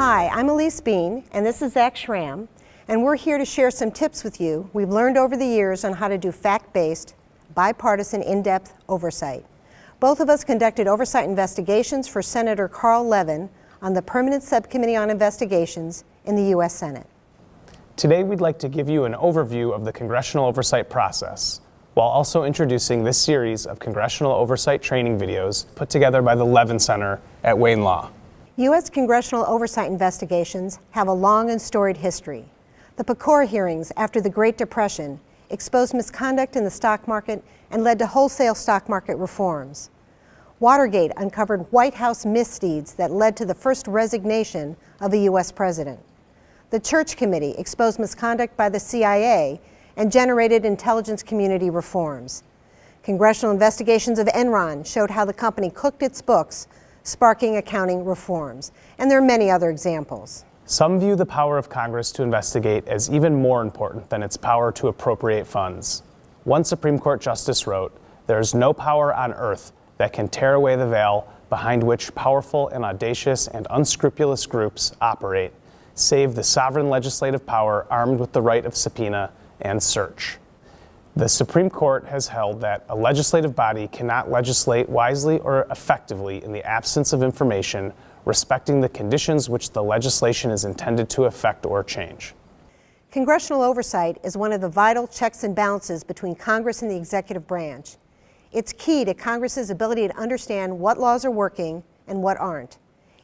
Hi, I'm Elise Bean, and this is Zach Schramm, and we're here to share some tips with you we've learned over the years on how to do fact-based, bipartisan, in-depth oversight. Both of us conducted oversight investigations for Senator Carl Levin on the Permanent Subcommittee on Investigations in the U.S. Senate. Today we'd like to give you an overview of the congressional oversight process, while also introducing this series of congressional oversight training videos put together by the Levin Center at Wayne Law. U.S. congressional oversight investigations have a long and storied history. The Pecora hearings after the Great Depression exposed misconduct in the stock market and led to wholesale stock market reforms. Watergate uncovered White House misdeeds that led to the first resignation of a U.S. president. The Church Committee exposed misconduct by the CIA and generated intelligence community reforms. Congressional investigations of Enron showed how the company cooked its books, sparking accounting reforms. And there are many other examples. Some view the power of Congress to investigate as even more important than its power to appropriate funds. One Supreme Court justice wrote, "There is no power on earth that can tear away the veil behind which powerful and audacious and unscrupulous groups operate, save the sovereign legislative power armed with the right of subpoena and search." The Supreme Court has held that a legislative body cannot legislate wisely or effectively in the absence of information respecting the conditions which the legislation is intended to affect or change. Congressional oversight is one of the vital checks and balances between Congress and the executive branch. It's key to Congress's ability to understand what laws are working and what aren't.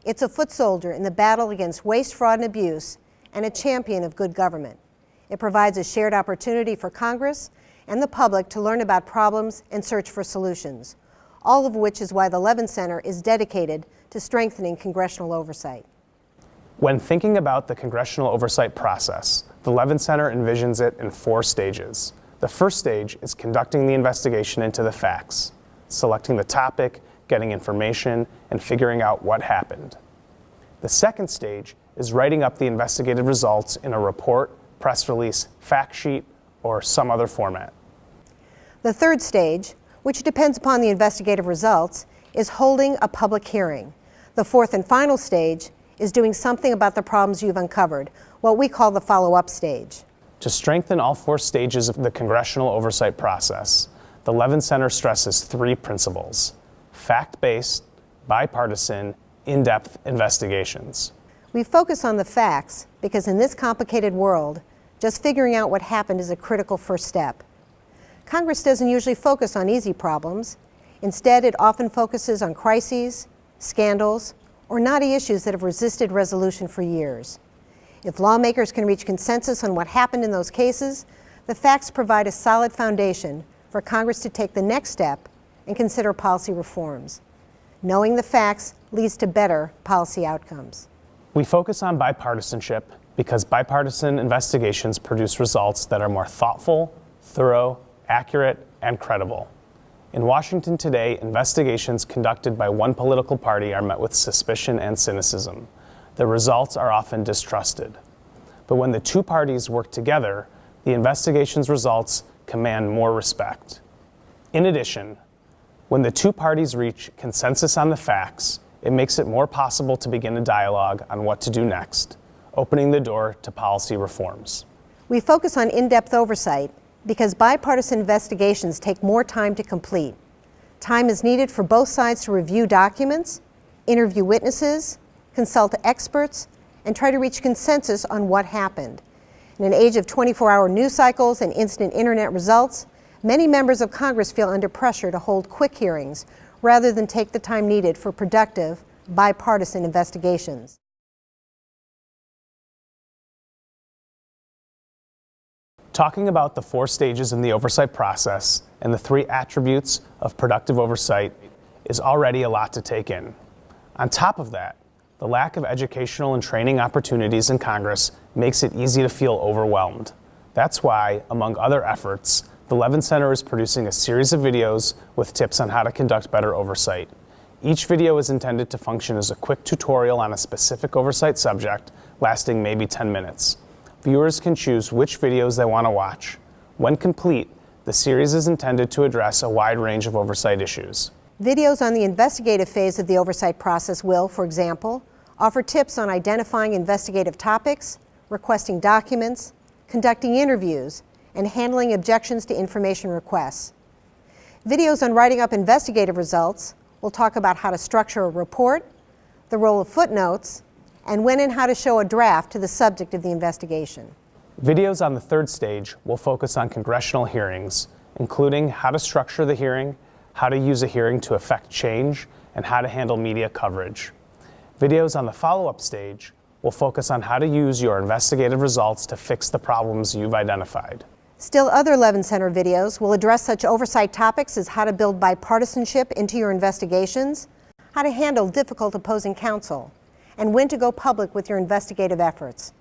It's a foot soldier in the battle against waste, fraud, and abuse, and a champion of good government. It provides a shared opportunity for Congress and the public to learn about problems and search for solutions, all of which is why the Levin Center is dedicated to strengthening congressional oversight. When thinking about the congressional oversight process, the Levin Center envisions it in 4 stages. The first stage is conducting the investigation into the facts, selecting the topic, getting information, and figuring out what happened. The second stage is writing up the investigative results in a report, press release, fact sheet, or some other format. The third stage, which depends upon the investigative results, is holding a public hearing. The fourth and final stage is doing something about the problems you've uncovered, what we call the follow-up stage. To strengthen all 4 stages of the congressional oversight process, the Levin Center stresses 3 principles: fact-based, bipartisan, in-depth investigations. We focus on the facts because in this complicated world, just figuring out what happened is a critical first step. Congress doesn't usually focus on easy problems. Instead, it often focuses on crises, scandals, or knotty issues that have resisted resolution for years. If lawmakers can reach consensus on what happened in those cases, the facts provide a solid foundation for Congress to take the next step and consider policy reforms. Knowing the facts leads to better policy outcomes. We focus on bipartisanship because bipartisan investigations produce results that are more thoughtful, thorough, accurate, and credible. In Washington today, investigations conducted by one political party are met with suspicion and cynicism. The results are often distrusted. But when the 2 parties work together, the investigation's results command more respect. In addition, when the 2 parties reach consensus on the facts, it makes it more possible to begin a dialogue on what to do next, opening the door to policy reforms. We focus on in-depth oversight because bipartisan investigations take more time to complete. Time is needed for both sides to review documents, interview witnesses, consult experts, and try to reach consensus on what happened. In an age of 24-hour news cycles and instant internet results, many members of Congress feel under pressure to hold quick hearings rather than take the time needed for productive, bipartisan investigations. Talking about the 4 stages in the oversight process and the 3 attributes of productive oversight is already a lot to take in. On top of that, the lack of educational and training opportunities in Congress makes it easy to feel overwhelmed. That's why, among other efforts, the Levin Center is producing a series of videos with tips on how to conduct better oversight. Each video is intended to function as a quick tutorial on a specific oversight subject, lasting maybe 10 minutes. Viewers can choose which videos they want to watch. When complete, the series is intended to address a wide range of oversight issues. Videos on the investigative phase of the oversight process will, for example, offer tips on identifying investigative topics, requesting documents, conducting interviews, and handling objections to information requests. Videos on writing up investigative results will talk about how to structure a report, the role of footnotes, and when and how to show a draft to the subject of the investigation. Videos on the third stage will focus on congressional hearings, including how to structure the hearing, how to use a hearing to effect change, and how to handle media coverage. Videos on the follow-up stage will focus on how to use your investigative results to fix the problems you've identified. Still other Levin Center videos will address such oversight topics as how to build bipartisanship into your investigations, how to handle difficult opposing counsel, and when to go public with your investigative efforts.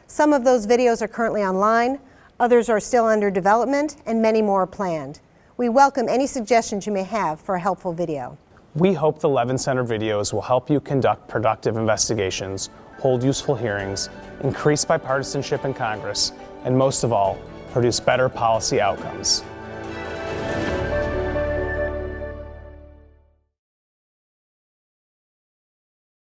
Some of those videos are currently online, others are still under development, and many more are planned. We welcome any suggestions you may have for a helpful video. We hope the Levin Center videos will help you conduct productive investigations, hold useful hearings, increase bipartisanship in Congress, and most of all, produce better policy outcomes.